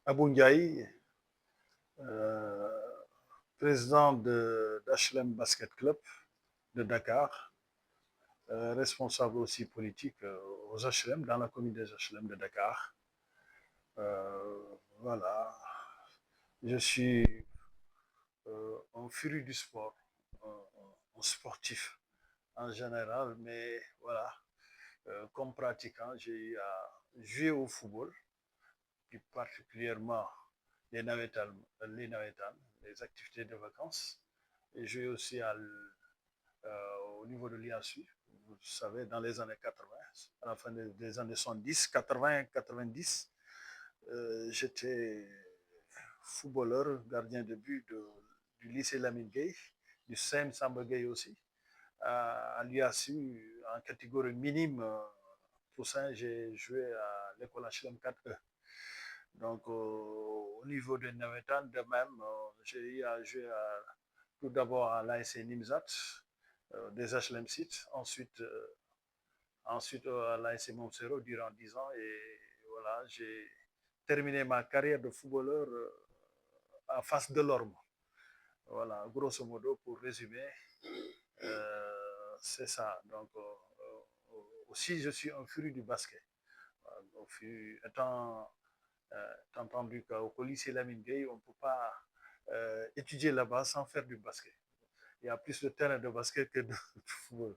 Abou Ndiaye, euh, président d'HLM Basket Club de Dakar, responsable aussi politique aux HLM, dans la commune des HLM de Dakar. Voilà, je suis un furu du sport, un sportif en général, mais voilà, comme pratiquant, j'ai eu à jouer au football, plus particulièrement les navétanes, les activités de vacances. Et joué aussi au niveau de l'IASU, vous savez, dans les années 80, à la fin des années 70, 80, 90, j'étais footballeur, gardien de but du lycée Lamine Gueye, du SEM Samba Gueye aussi. À l'IASU, en catégorie minime, Poussin, j'ai joué à l'école HLM 4E. Donc, au niveau de Navetan, de même, j'ai eu à jouer tout d'abord à l'ASC Nimzat, des HLM sites, ensuite à l'ASC Montserrat durant 10 ans. Et voilà, j'ai terminé ma carrière de footballeur à Face de l'Orme. Voilà, grosso modo, pour résumer, c'est ça. Donc, aussi, je suis un furieux du basket. Étant entendu qu'au lycée Lamine Gueye, on ne peut pas étudier là-bas sans faire du basket. Il y a plus de terrain de basket que de football.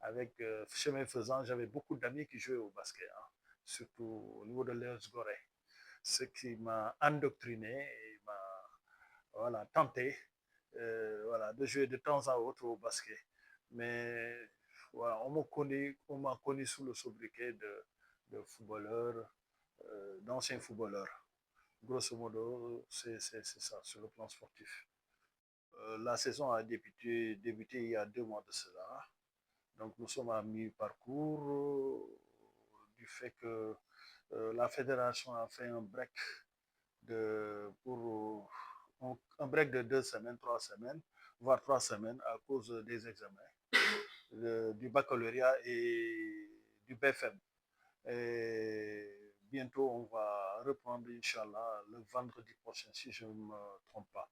Avec chemin faisant, j'avais beaucoup d'amis qui jouaient au basket, hein, surtout au niveau de Léos Goré. Ce qui m'a endoctriné et m'a voilà, tenté voilà, de jouer de temps à autre au basket. Mais voilà, on m'a connu sous le sobriquet de footballeur, d'ancien footballeur. Grosso modo, c'est ça sur le plan sportif. La saison a débuté il y a 2 mois de cela. Donc nous sommes à mi-parcours du fait que la fédération a fait un break pour un break de 2 semaines, 3 semaines, voire 3 semaines à cause des examens du baccalauréat et du BFM. Et bientôt, on va reprendre, Inch'Allah, le vendredi prochain, si je ne me trompe pas.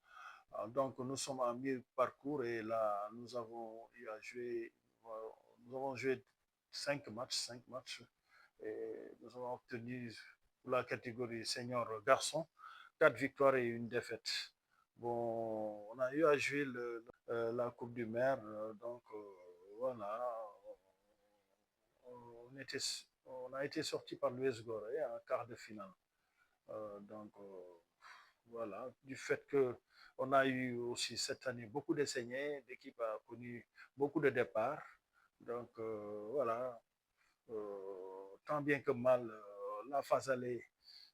Donc, nous sommes à mi-parcours et là, nous avons joué 5 matchs, et nous avons obtenu pour la catégorie senior garçon 4 victoires et une défaite. Bon, on a eu à jouer la Coupe du Maire, donc voilà, on, était, on a été sorti par l'US Gorée en quart de finale. Donc voilà, du fait que on a eu aussi cette année beaucoup d'essais, l'équipe a connu beaucoup de départs. Donc voilà, tant bien que mal, la phase allée,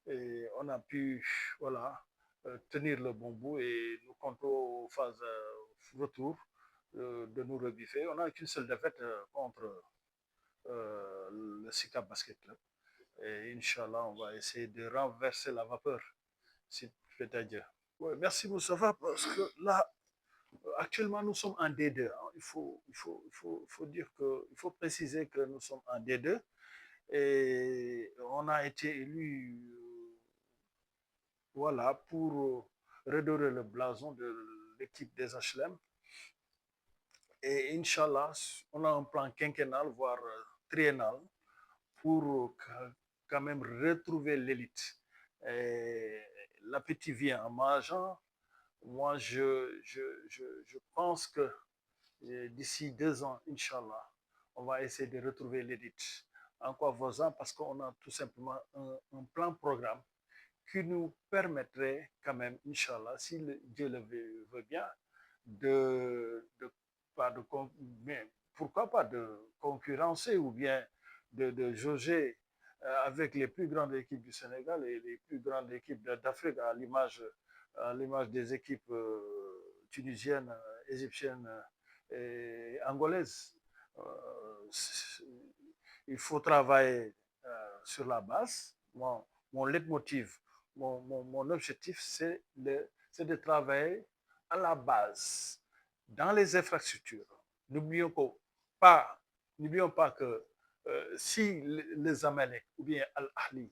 et on a pu voilà, tenir le bon bout et nous comptons aux phases retour de nous rebiffer. On n'a qu'une seule défaite contre le SICA Basket Club. Et Inch'Allah, on va essayer de renverser la vapeur, si peut à dire. Ouais, merci Moustapha, parce que là, actuellement, nous sommes en D2. Hein. Il faut préciser que nous sommes en D2 et on a été élu voilà, pour redorer le blason de l'équipe des HLM. Et Inch'Allah, on a un plan quinquennal, voire triennal, pour quand même retrouver l'élite. L'appétit vient en mangeant. Moi, je pense que d'ici 2 ans, Inch'Allah, on va essayer de retrouver l'élite. En quoi faisant? Parce qu'on a tout simplement un plan programme qui nous permettrait quand même, Inch'Allah, si Dieu le veut bien, pas de, mais pourquoi pas de concurrencer ou bien de jauger avec les plus grandes équipes du Sénégal et les plus grandes équipes d'Afrique, à l'image des équipes tunisiennes, égyptiennes et angolaises. Euh, il faut travailler sur la base. Mon leitmotiv, mon objectif, c'est de travailler à la base, dans les infrastructures. N'oublions pas, n'oublions pas que si les Amalek ou bien Al-Ahli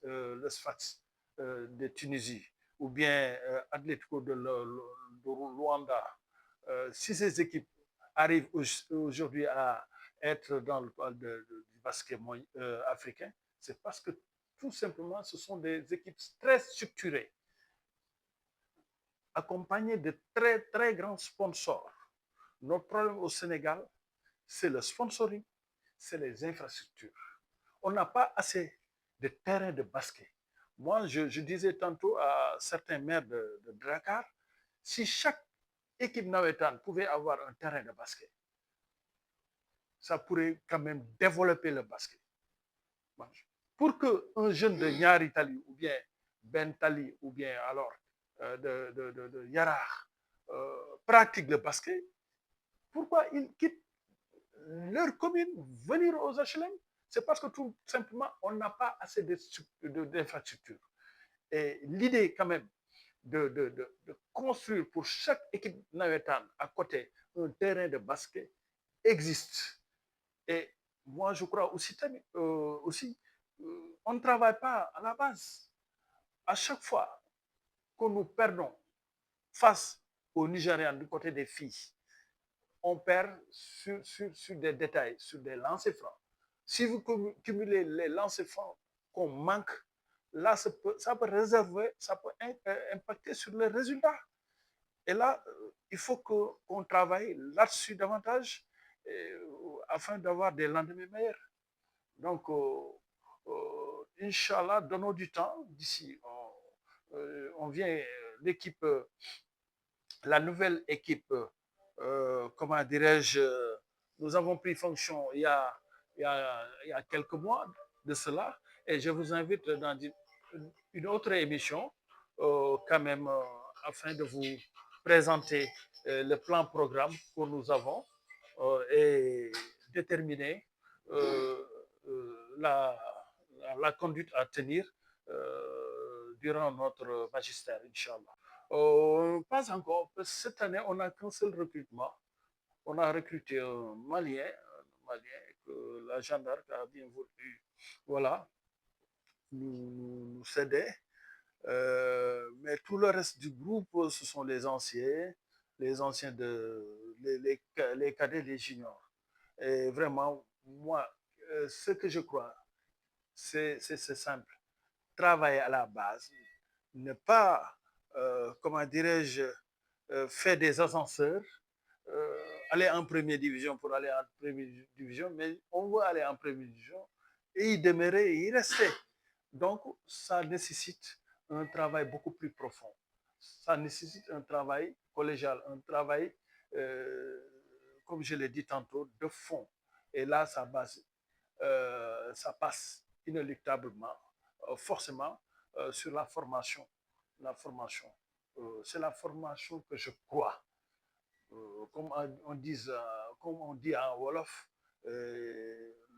le Sfax de Tunisie, ou bien Atlético de Luanda, si ces équipes arrivent aujourd'hui à être dans le cadre du basket africain, c'est parce que tout simplement, ce sont des équipes très structurées, accompagnées de très, très grands sponsors. Notre problème au Sénégal, c'est le sponsoring, c'est les infrastructures. On n'a pas assez de terrains de basket. Moi, je disais tantôt à certains maires de Dakar, si chaque équipe navétane pouvait avoir un terrain de basket, ça pourrait quand même développer le basket. Pour qu'un jeune de Nyari Tali ou bien Ben Tali ou bien alors de Yarah pratique le basket, pourquoi ils quittent leur commune venir aux HLM? C'est parce que tout simplement, on n'a pas assez d'infrastructures. Et l'idée quand même de construire pour chaque équipe navétane à côté un terrain de basket existe. Et moi, je crois aussi on ne travaille pas à la base. À chaque fois que nous perdons face aux Nigérians du côté des filles, on perd sur des détails, sur des lancers francs. Si vous cumulez les lancers francs qu'on manque, là, ça peut réserver, ça peut impacter sur les résultats. Et là, il faut qu'on travaille là-dessus davantage afin d'avoir des lendemains meilleurs. Donc, Inch'Allah, donnons du temps d'ici. On vient, l'équipe, la nouvelle équipe, comment dirais-je, nous avons pris fonction il y a quelques mois de cela, et je vous invite dans une autre émission, quand même, afin de vous présenter le plan programme que nous avons et déterminer la conduite à tenir durant notre magistère, Inch'Allah. Pas encore. Cette année, on n'a qu'un seul recrutement. On a recruté un Malien que la gendarme a bien voulu, voilà, nous céder. Mais tout le reste du groupe, ce sont les anciens les cadets des juniors. Et vraiment, moi, ce que je crois, c'est simple. Travailler à la base, ne pas, comment dirais-je, faire des ascenseurs, aller en première division pour aller en première division, mais on veut aller en première division et y demeurer et y rester. Donc, ça nécessite un travail beaucoup plus profond. Ça nécessite un travail collégial, un travail, comme je l'ai dit tantôt, de fond. Et là, ça passe inéluctablement, forcément, sur la formation. La formation. C'est la formation que je crois. Comme on dit en Wolof,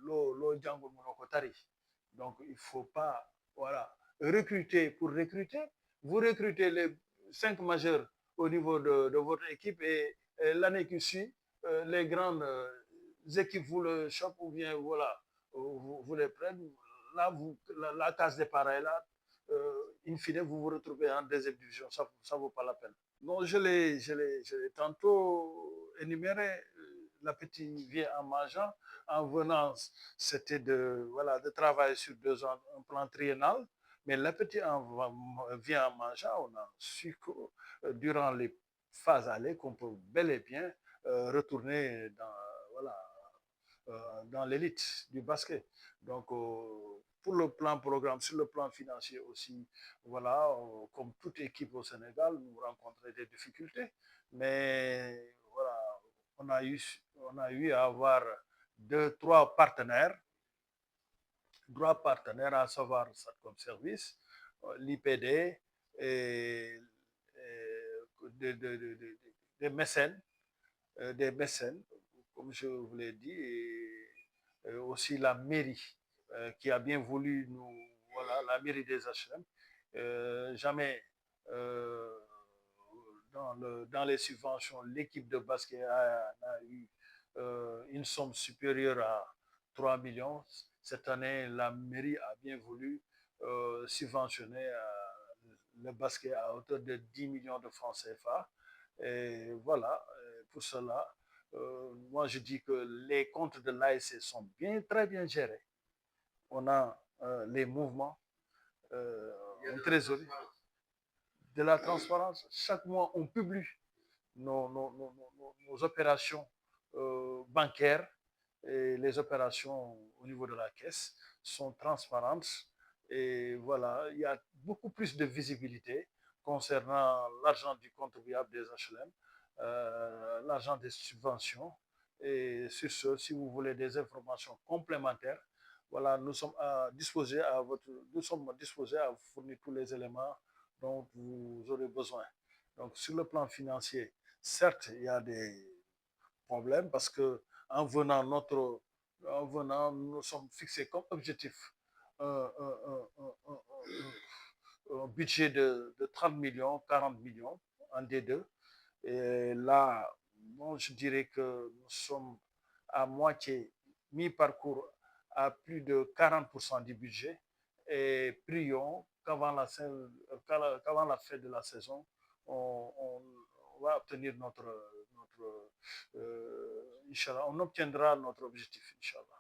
lo django monokotari. Donc, il ne faut pas, voilà, recruter pour recruter. Vous recrutez les 5 majeurs au niveau de votre équipe et l'année qui suit, les grandes équipes vous le chopent ou bien, voilà, vous les prenez. Là, la case des pareils, là, in fine, vous vous retrouvez en deuxième division. Ça ne vaut pas la peine. Non, je l'ai tantôt énuméré. L'appétit vient en mangeant. En venant, c'était voilà, de travailler sur 2 ans, un plan triennal. Mais l'appétit vient en mangeant. On a su que durant les phases allées, qu'on peut bel et bien retourner voilà, dans l'élite du basket. Donc, pour le plan programme, sur le plan financier aussi, voilà, comme toute équipe au Sénégal, nous rencontrons des difficultés, mais voilà, on a eu à avoir 3 partenaires, à savoir Satcom Service, l'IPD et des mécènes, comme je vous l'ai dit, et aussi la mairie qui a bien voulu voilà, la mairie des HLM. Jamais euh, dans les subventions, l'équipe de basket a eu une somme supérieure 3 millions. Cette année, la mairie a bien voulu subventionner le basket à hauteur de 10 millions de francs CFA. Et voilà, pour cela, moi je dis que les comptes de l'ASC sont bien, très bien gérés. On a les mouvements, une trésorerie, de la transparence. Chaque mois, on publie nos opérations bancaires et les opérations au niveau de la caisse sont transparentes. Et voilà, il y a beaucoup plus de visibilité concernant l'argent du contribuable des HLM, l'argent des subventions. Et sur ce, si vous voulez des informations complémentaires, voilà, nous sommes disposés à vous fournir tous les éléments dont vous aurez besoin. Donc, sur le plan financier, certes, il y a des problèmes parce que en venant, nous sommes fixés comme objectif un, un, un, un budget de 30 millions, 40 millions en D2. Et là, bon, je dirais que nous sommes à moitié, mi-parcours, à plus de 40% du budget et prions qu'avant la fin de la saison, on va obtenir notre on obtiendra notre objectif, Inch'Allah.